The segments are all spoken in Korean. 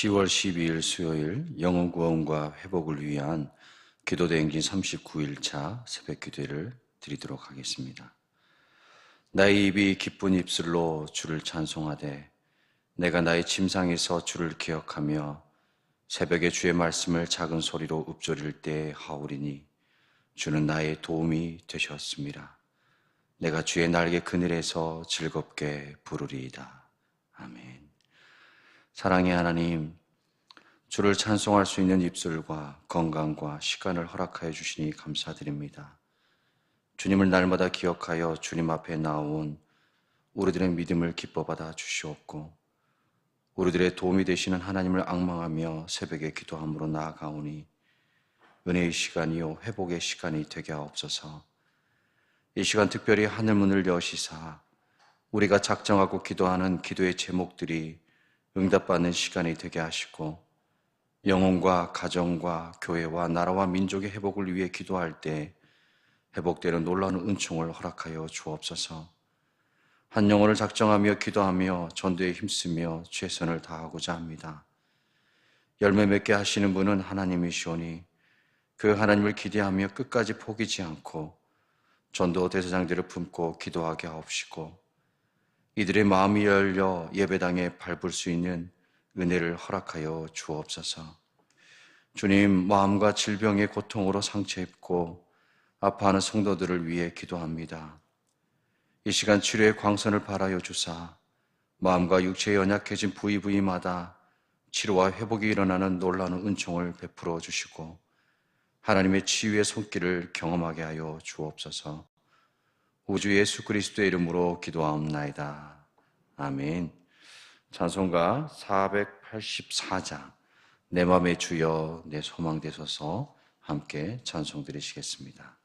10월 12일 수요일 영혼 구원과 회복을 위한 기도대행진 39일차 새벽 기도를 드리도록 하겠습니다. 나의 입이 기쁜 입술로 주를 찬송하되 내가 나의 침상에서 주를 기억하며 새벽에 주의 말씀을 작은 소리로 읊조릴 때 하오리니 주는 나의 도움이 되셨습니다. 내가 주의 날개 그늘에서 즐겁게 부르리이다. 아멘. 사랑의 하나님, 주를 찬송할 수 있는 입술과 건강과 시간을 허락하여 주시니 감사드립니다. 주님을 날마다 기억하여 주님 앞에 나온 우리들의 믿음을 기뻐받아 주시옵고 우리들의 도움이 되시는 하나님을 앙망하며 새벽에 기도함으로 나아가오니 은혜의 시간이요 회복의 시간이 되게 하옵소서. 이 시간 특별히 하늘문을 여시사 우리가 작정하고 기도하는 기도의 제목들이 응답받는 시간이 되게 하시고 영혼과 가정과 교회와 나라와 민족의 회복을 위해 기도할 때 회복되는 놀라운 은총을 허락하여 주옵소서. 한 영혼을 작정하며 기도하며 전도에 힘쓰며 최선을 다하고자 합니다. 열매 맺게 하시는 분은 하나님이시오니 그 하나님을 기대하며 끝까지 포기지 않고 전도 대사장들을 품고 기도하게 하옵시고 이들의 마음이 열려 예배당에 밟을 수 있는 은혜를 허락하여 주옵소서. 주님, 마음과 질병의 고통으로 상처 입고 아파하는 성도들을 위해 기도합니다. 이 시간 치료의 광선을 발하여 주사 마음과 육체에 연약해진 부위마다 치료와 회복이 일어나는 놀라운 은총을 베풀어 주시고 하나님의 치유의 손길을 경험하게 하여 주옵소서. 우주 예수 그리스도의 이름으로 기도하옵나이다. 아멘. 찬송가 484장 내 맘의 주여 내 소망 되소서 함께 찬송 드리시겠습니다.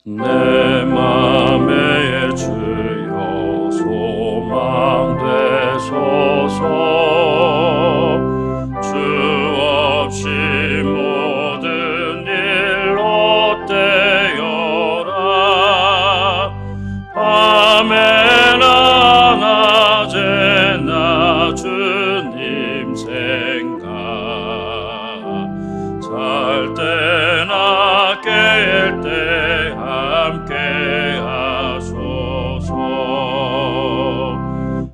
내 맘의 주여 소망 되소서. 주 없이 모든 일 헛되어라. 밤에나 낮에나 주님 생각 잘 때나 깰 때 함께 하소서.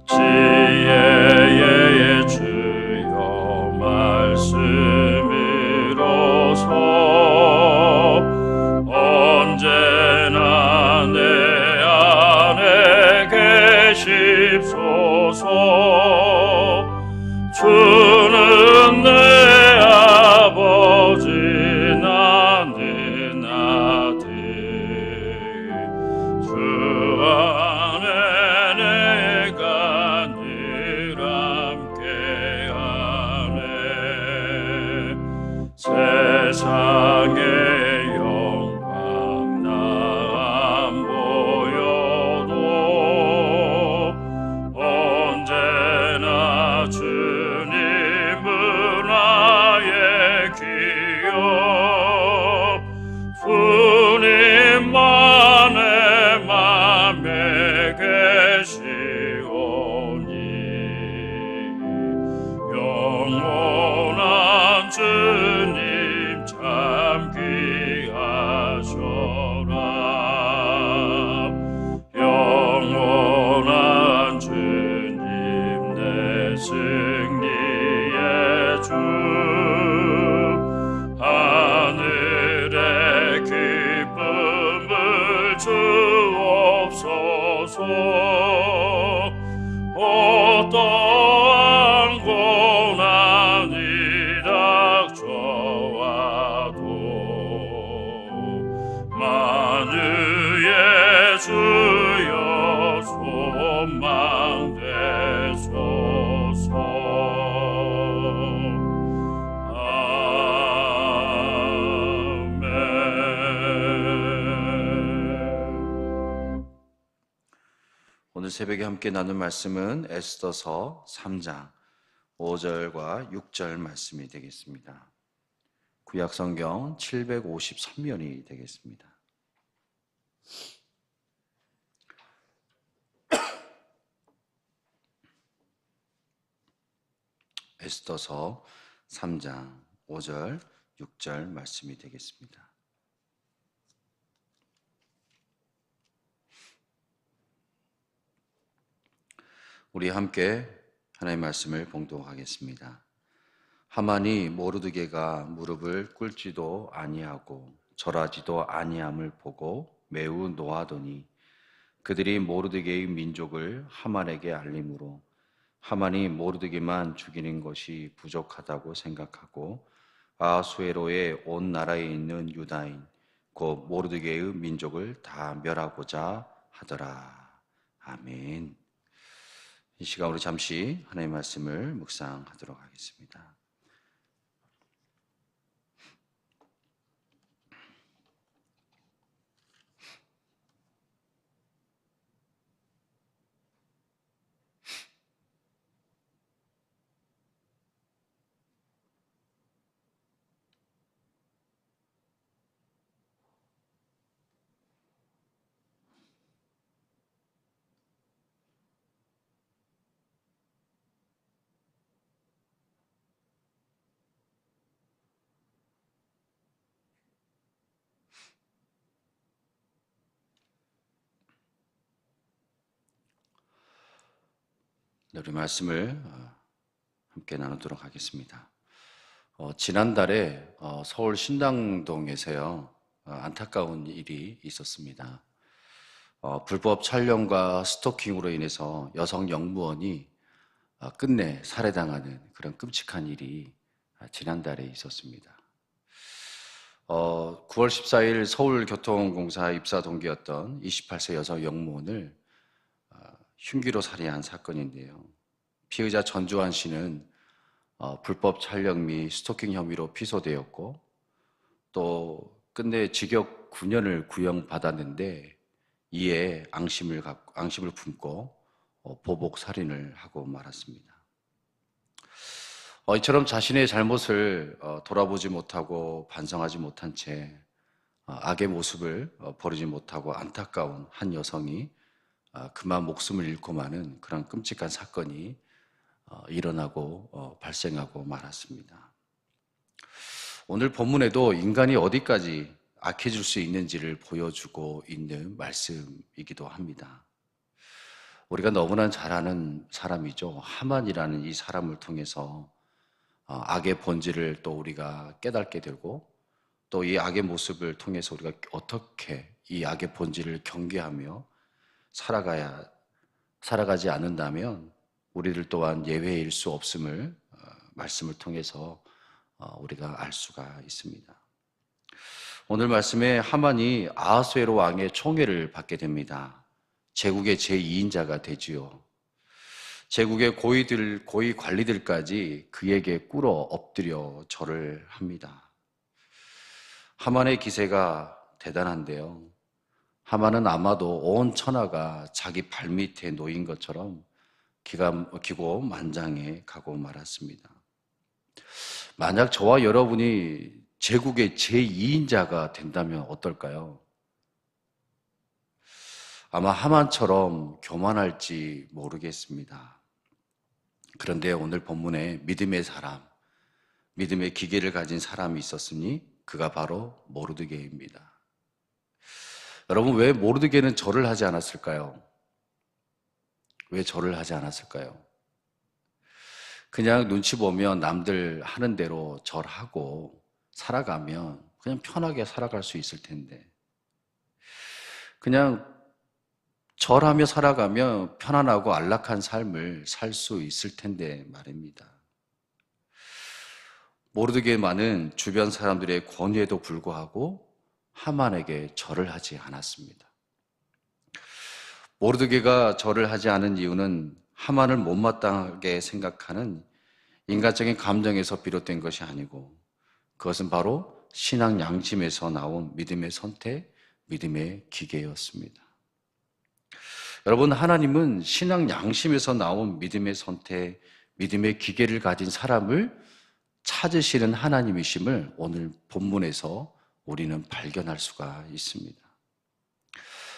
지혜의 주여 말씀으로서 언제나 내 안에 계십소서. 주는 내 아버지 나는 아들. 주 안에 내가 늘 함께하네. 세상의 영광 나 안 보여도 언제나 주님은 나의 기업. 주님만의 맘에 계시오니 영원한 주님 참 귀하셔라. 영원한 주님 내 승리의 주. 하늘의 기쁨을 주옵소서. 어떠한 고난이 닥쳐와도 만유의 주여 소망 되소서. 오늘 새벽에 함께 나눌 말씀은 에스더서 3장 5절과 6절 말씀이 되겠습니다. 구약성경 753면이 되겠습니다. 에스더서 3장 5절, 6절 말씀이 되겠습니다. 우리 함께 하나님의 말씀을 봉독하겠습니다. 하만이 모르드게가 무릎을 꿇지도 아니하고 절하지도 아니함을 보고 매우 노하더니 그들이 모르드게의 민족을 하만에게 알림으로 하만이 모르드게만 죽이는 것이 부족하다고 생각하고 아하수에로의 온 나라에 있는 유다인 곧 모르드게의 민족을 다 멸하고자 하더라. 아멘. 이 시간으로 잠시 하나님의 말씀을 묵상하도록 하겠습니다. 우리 말씀을 함께 나누도록 하겠습니다. 지난달에 서울 신당동에서요 안타까운 일이 있었습니다. 불법 촬영과 스토킹으로 인해서 여성 영무원이 끝내 살해당하는 그런 끔찍한 일이 지난달에 있었습니다. 9월 14일 서울교통공사 입사 동기였던 28세 여성 영무원을 흉기로 살해한 사건인데요. 피의자 전주환 씨는 불법 촬영 및 스토킹 혐의로 피소되었고 또 끝내 징역 9년을 구형받았는데 이에 앙심을 품고 보복 살인을 하고 말았습니다. 이처럼 자신의 잘못을 돌아보지 못하고 반성하지 못한 채 악의 모습을 버리지 못하고 안타까운 한 여성이 그만 목숨을 잃고 마는 그런 끔찍한 사건이 일어나고 발생하고 말았습니다. 오늘 본문에도 인간이 어디까지 악해질 수 있는지를 보여주고 있는 말씀이기도 합니다. 우리가 너무나 잘 아는 사람이죠. 하만이라는 이 사람을 통해서 악의 본질을 또 우리가 깨닫게 되고 또 이 악의 모습을 통해서 우리가 어떻게 이 악의 본질을 경계하며 살아가지 않는다면 우리들 또한 예외일 수 없음을 말씀을 통해서 우리가 알 수가 있습니다. 오늘 말씀에 하만이 아하수에로 왕의 총애를 받게 됩니다. 제국의 제2인자가 되지요. 제국의 고위 관리들까지 그에게 꿇어 엎드려 절을 합니다. 하만의 기세가 대단한데요. 하만은 아마도 온 천하가 자기 발밑에 놓인 것처럼 기고만장해 가고 말았습니다. 만약 저와 여러분이 제국의 제2인자가 된다면 어떨까요? 아마 하만처럼 교만할지 모르겠습니다. 그런데 오늘 본문에 믿음의 사람, 믿음의 기계를 가진 사람이 있었으니 그가 바로 모르드게입니다. 여러분, 왜 모르드게는 절을 하지 않았을까요? 왜 절을 하지 않았을까요? 그냥 눈치 보면 남들 하는 대로 절하고 살아가면 그냥 편하게 살아갈 수 있을 텐데, 그냥 절하며 살아가면 편안하고 안락한 삶을 살 수 있을 텐데 말입니다. 모르드게만은 주변 사람들의 권유에도 불구하고 하만에게 절을 하지 않았습니다. 모르드게가 절을 하지 않은 이유는 하만을 못마땅하게 생각하는 인간적인 감정에서 비롯된 것이 아니고 그것은 바로 신앙 양심에서 나온 믿음의 선택, 믿음의 기계였습니다. 여러분, 하나님은 신앙 양심에서 나온 믿음의 선택, 믿음의 기계를 가진 사람을 찾으시는 하나님이심을 오늘 본문에서 우리는 발견할 수가 있습니다.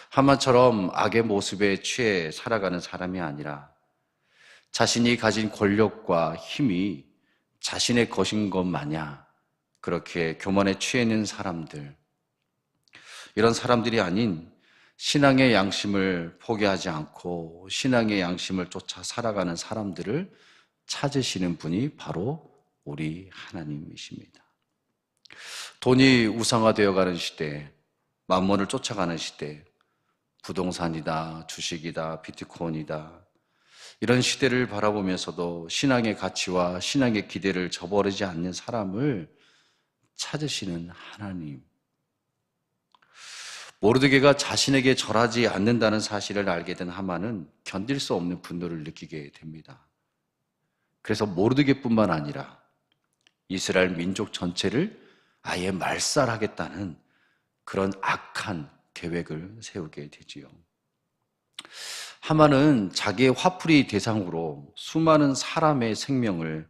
하만처럼 악의 모습에 취해 살아가는 사람이 아니라 자신이 가진 권력과 힘이 자신의 것인 것 마냥 그렇게 교만에 취해 있는 사람들, 이런 사람들이 아닌 신앙의 양심을 포기하지 않고 신앙의 양심을 쫓아 살아가는 사람들을 찾으시는 분이 바로 우리 하나님이십니다. 돈이 우상화되어 가는 시대, 만몬을 쫓아가는 시대, 부동산이다, 주식이다, 비트코인이다, 이런 시대를 바라보면서도 신앙의 가치와 신앙의 기대를 저버리지 않는 사람을 찾으시는 하나님. 모르드게가 자신에게 절하지 않는다는 사실을 알게 된 하만은 견딜 수 없는 분노를 느끼게 됩니다. 그래서 모르드게뿐만 아니라 이스라엘 민족 전체를 아예 말살하겠다는 그런 악한 계획을 세우게 되지요. 하만은 자기의 화풀이 대상으로 수많은 사람의 생명을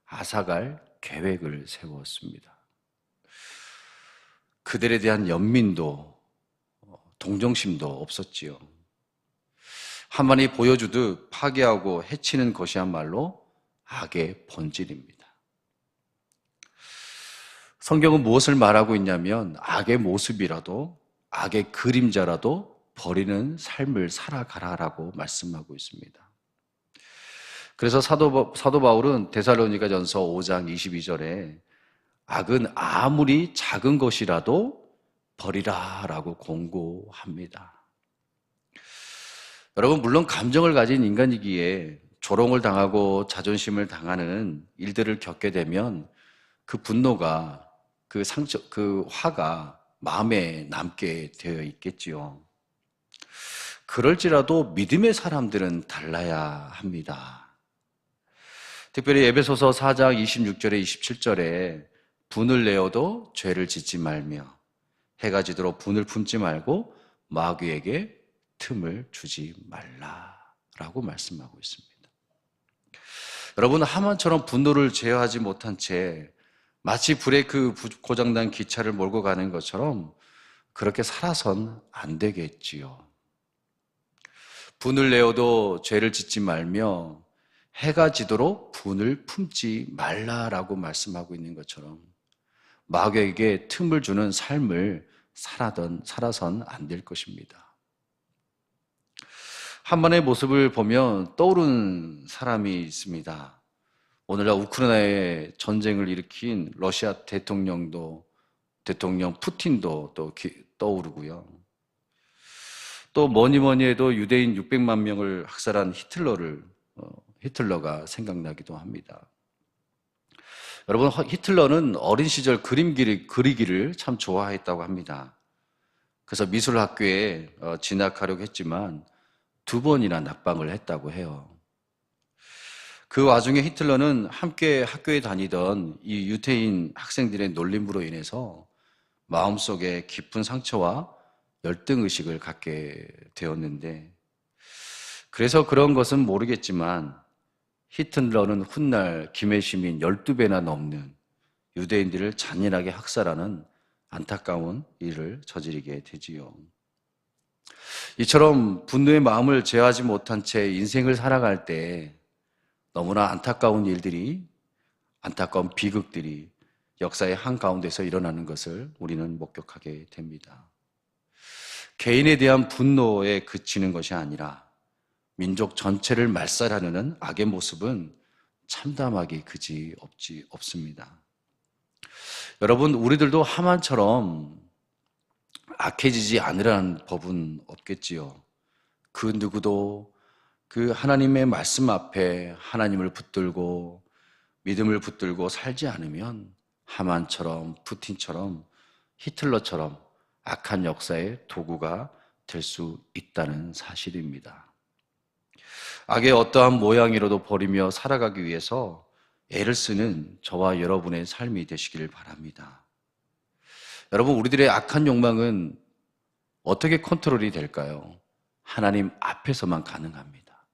앗아갈 계획을 세웠습니다. 그들에 대한 연민도 동정심도 없었지요. 하만이 보여주듯 파괴하고 해치는 것이야말로 악의 본질입니다. 성경은 무엇을 말하고 있냐면 악의 모습이라도 악의 그림자라도 버리는 삶을 살아가라라고 말씀하고 있습니다. 그래서 사도 바울은 데살로니가전서 5장 22절에 악은 아무리 작은 것이라도 버리라라고 공고합니다. 여러분, 물론 감정을 가진 인간이기에 조롱을 당하고 자존심을 당하는 일들을 겪게 되면 그 분노가, 그 상처, 그 화가 마음에 남게 되어 있겠지요. 그럴지라도 믿음의 사람들은 달라야 합니다. 특별히 에베소서 4장 26절에 27절에 분을 내어도 죄를 짓지 말며 해가 지도록 분을 품지 말고 마귀에게 틈을 주지 말라라고 말씀하고 있습니다. 여러분, 하만처럼 분노를 제어하지 못한 채 마치 불에 그 고장난 기차를 몰고 가는 것처럼 그렇게 살아선 안 되겠지요. 분을 내어도 죄를 짓지 말며 해가 지도록 분을 품지 말라라고 말씀하고 있는 것처럼 마귀에게 틈을 주는 삶을 살아선 안 될 것입니다. 하만의 모습을 보면 떠오르는 사람이 있습니다. 오늘날 우크라이나에 전쟁을 일으킨 러시아 대통령 푸틴도 또 떠오르고요. 또 뭐니 해도 유대인 600만 명을 학살한 히틀러가 생각나기도 합니다. 여러분, 히틀러는 어린 시절 그리기를 참 좋아했다고 합니다. 그래서 미술학교에 진학하려고 했지만 2번이나 낙방을 했다고 해요. 그 와중에 히틀러는 함께 학교에 다니던 이 유태인 학생들의 놀림으로 인해서 마음속에 깊은 상처와 열등의식을 갖게 되었는데, 그래서 그런 것은 모르겠지만 히틀러는 훗날 김해 시민 12배나 넘는 유대인들을 잔인하게 학살하는 안타까운 일을 저지르게 되지요. 이처럼 분노의 마음을 제어하지 못한 채 인생을 살아갈 때 너무나 안타까운 일들이, 안타까운 비극들이 역사의 한가운데서 일어나는 것을 우리는 목격하게 됩니다. 개인에 대한 분노에 그치는 것이 아니라 민족 전체를 말살하는 악의 모습은 참담하기 그지 없습니다. 여러분, 우리들도 하만처럼 악해지지 않으라는 법은 없겠지요. 그 누구도 그 하나님의 말씀 앞에 하나님을 붙들고 믿음을 붙들고 살지 않으면 하만처럼, 푸틴처럼, 히틀러처럼 악한 역사의 도구가 될 수 있다는 사실입니다. 악의 어떠한 모양이라도 버리며 살아가기 위해서 애를 쓰는 저와 여러분의 삶이 되시기를 바랍니다. 여러분, 우리들의 악한 욕망은 어떻게 컨트롤이 될까요? 하나님 앞에서만 가능합니다.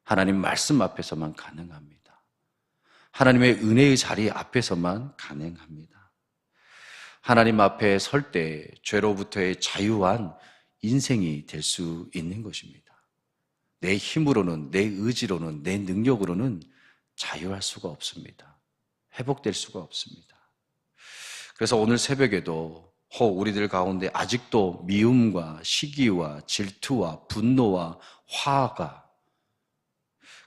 하나님 말씀 앞에서만 가능합니다. 하나님의 은혜의 자리 앞에서만 가능합니다. 하나님 앞에 설 때 죄로부터의 자유한 인생이 될 수 있는 것입니다. 내 힘으로는, 내 의지로는, 내 능력으로는 자유할 수가 없습니다. 회복될 수가 없습니다. 그래서 오늘 새벽에도 우리들 가운데 아직도 미움과 시기와 질투와 분노와 화가,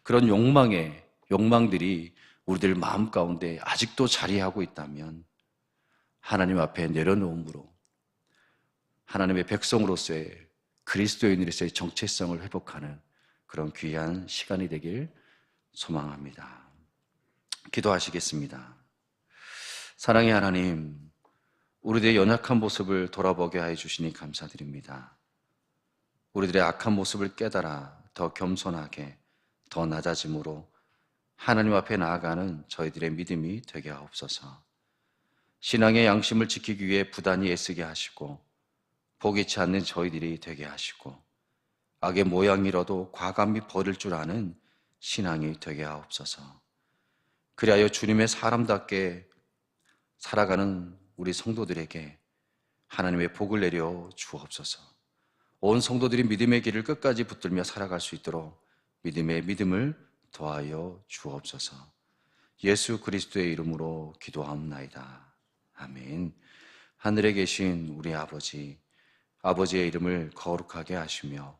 그런 욕망들이 우리들 마음 가운데 아직도 자리하고 있다면 하나님 앞에 내려놓음으로 하나님의 백성으로서의, 그리스도인으로서의 정체성을 회복하는 그런 귀한 시간이 되길 소망합니다. 기도하시겠습니다. 사랑의 하나님, 우리들의 연약한 모습을 돌아보게 하여 주시니 감사드립니다. 우리들의 악한 모습을 깨달아 더 겸손하게, 더 낮아짐으로 하나님 앞에 나아가는 저희들의 믿음이 되게 하옵소서. 신앙의 양심을 지키기 위해 부단히 애쓰게 하시고 포기치 않는 저희들이 되게 하시고 악의 모양이라도 과감히 버릴 줄 아는 신앙이 되게 하옵소서. 그리하여 주님의 사람답게 살아가는 우리 성도들에게 하나님의 복을 내려 주옵소서. 온 성도들이 믿음의 길을 끝까지 붙들며 살아갈 수 있도록 믿음의 믿음을 더하여 주옵소서. 예수 그리스도의 이름으로 기도하옵나이다. 아멘. 하늘에 계신 우리 아버지, 아버지의 이름을 거룩하게 하시며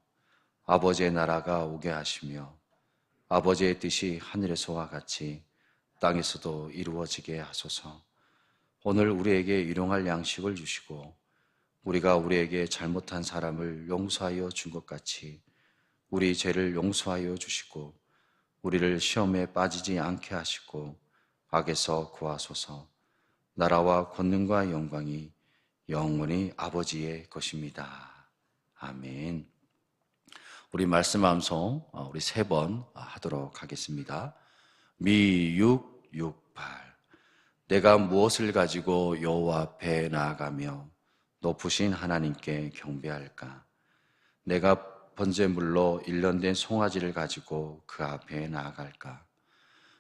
아버지의 나라가 오게 하시며 아버지의 뜻이 하늘에서와 같이 땅에서도 이루어지게 하소서. 오늘 우리에게 일용할 양식을 주시고 우리가 우리에게 잘못한 사람을 용서하여 준 것 같이 우리 죄를 용서하여 주시고 우리를 시험에 빠지지 않게 하시고 악에서 구하소서. 나라와 권능과 영광이 영원히 아버지의 것입니다. 아멘. 우리 말씀 암송 우리 3번 하도록 하겠습니다. 미668 내가 무엇을 가지고 여호와 앞에 나아가며 높으신 하나님께 경배할까? 내가 번제물로 일련된 송아지를 가지고 그 앞에 나아갈까?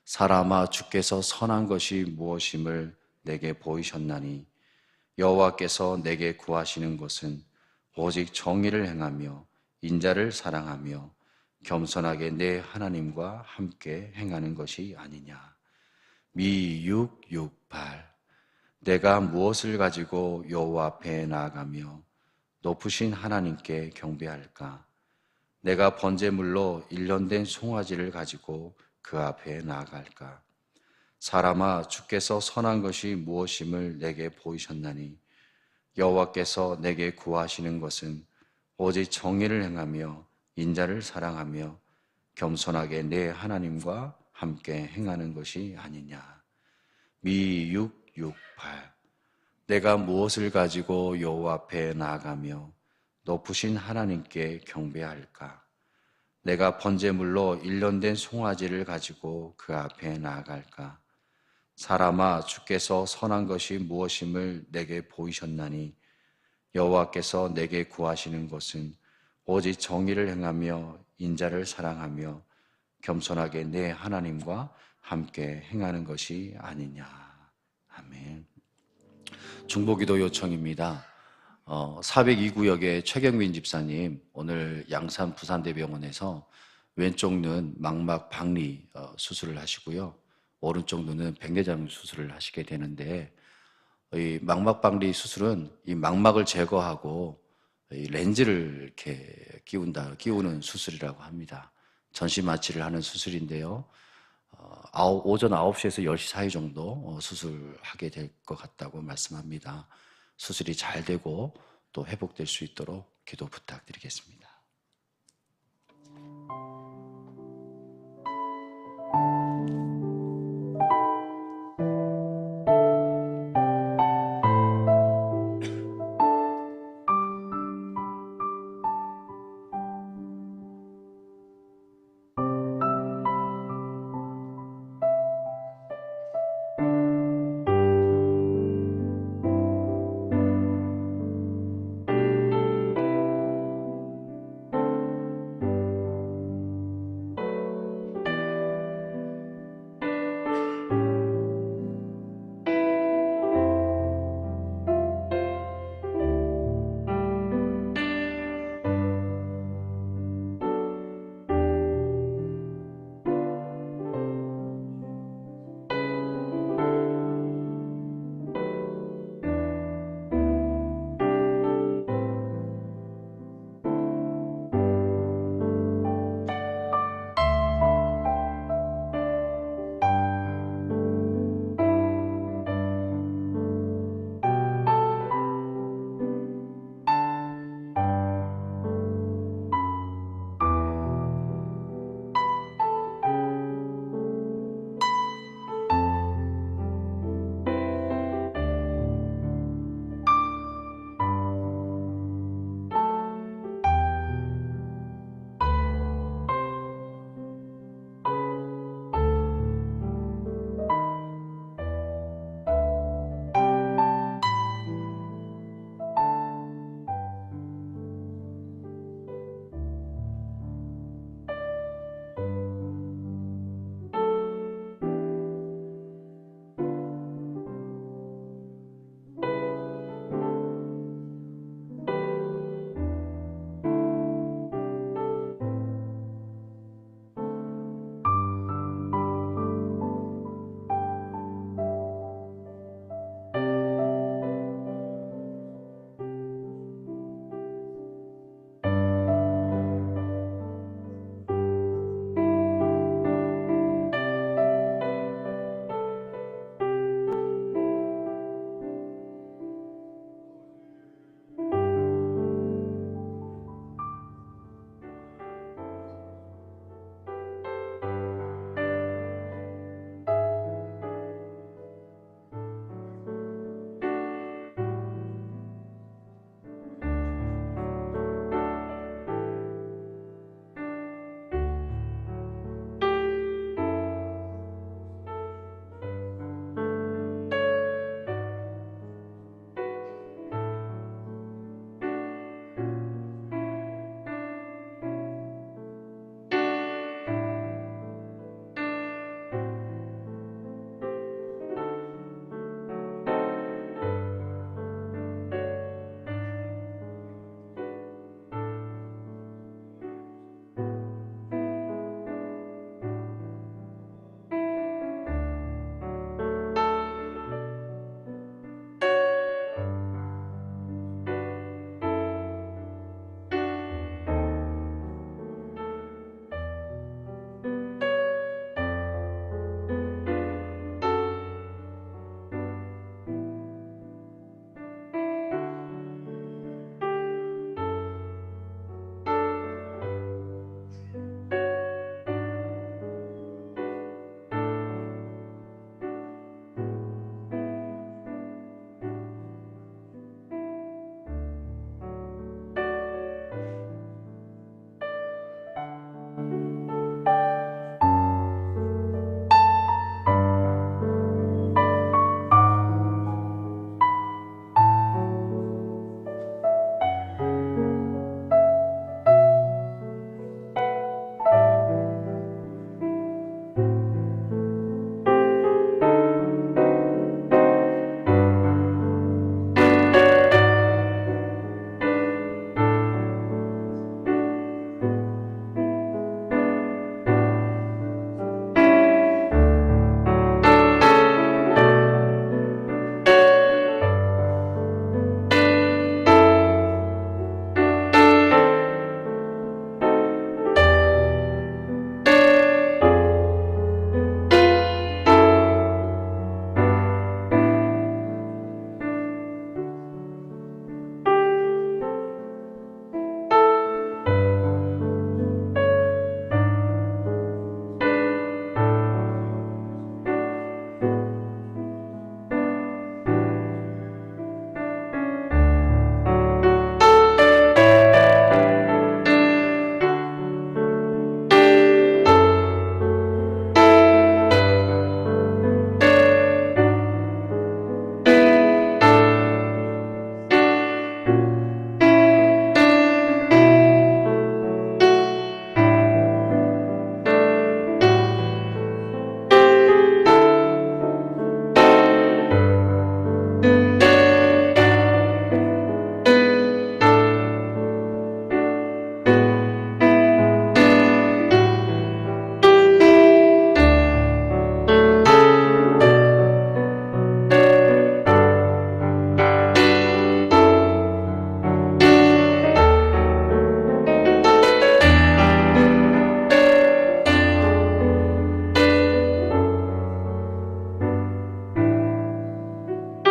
사람아, 주께서 선한 것이 무엇임을 내게 보이셨나니 여호와께서 내게 구하시는 것은 오직 정의를 행하며 인자를 사랑하며 겸손하게 내 하나님과 함께 행하는 것이 아니냐. 미668 내가 무엇을 가지고 여호와 앞에 나아가며 높으신 하나님께 경배할까? 내가 번제물로 일련된 송아지를 가지고 그 앞에 나아갈까? 사람아, 주께서 선한 것이 무엇임을 내게 보이셨나니 여호와께서 내게 구하시는 것은 오직 정의를 행하며 인자를 사랑하며 겸손하게 내 하나님과 함께 행하는 것이 아니냐. 미668 내가 무엇을 가지고 여호와 앞에 나아가며 높으신 하나님께 경배할까? 내가 번제물로 일련된 송아지를 가지고 그 앞에 나아갈까? 사람아, 주께서 선한 것이 무엇임을 내게 보이셨나니 여호와께서 내게 구하시는 것은 오직 정의를 행하며 인자를 사랑하며 겸손하게 내 하나님과 함께 행하는 것이 아니냐. 아멘. 중보기도 요청입니다. 402구역의 최경민 집사님, 오늘 양산 부산대병원에서 왼쪽 눈 망막 박리 수술을 하시고요, 오른쪽 눈은 백내장 수술을 하시게 되는데, 이 망막 박리 수술은 이 망막을 제거하고 이 렌즈를 이렇게 끼우는 수술이라고 합니다. 전시 마취를 하는 수술인데요. 오전 9시에서 10시 사이 정도 수술하게 될 것 같다고 말씀합니다. 수술이 잘 되고 또 회복될 수 있도록 기도 부탁드리겠습니다.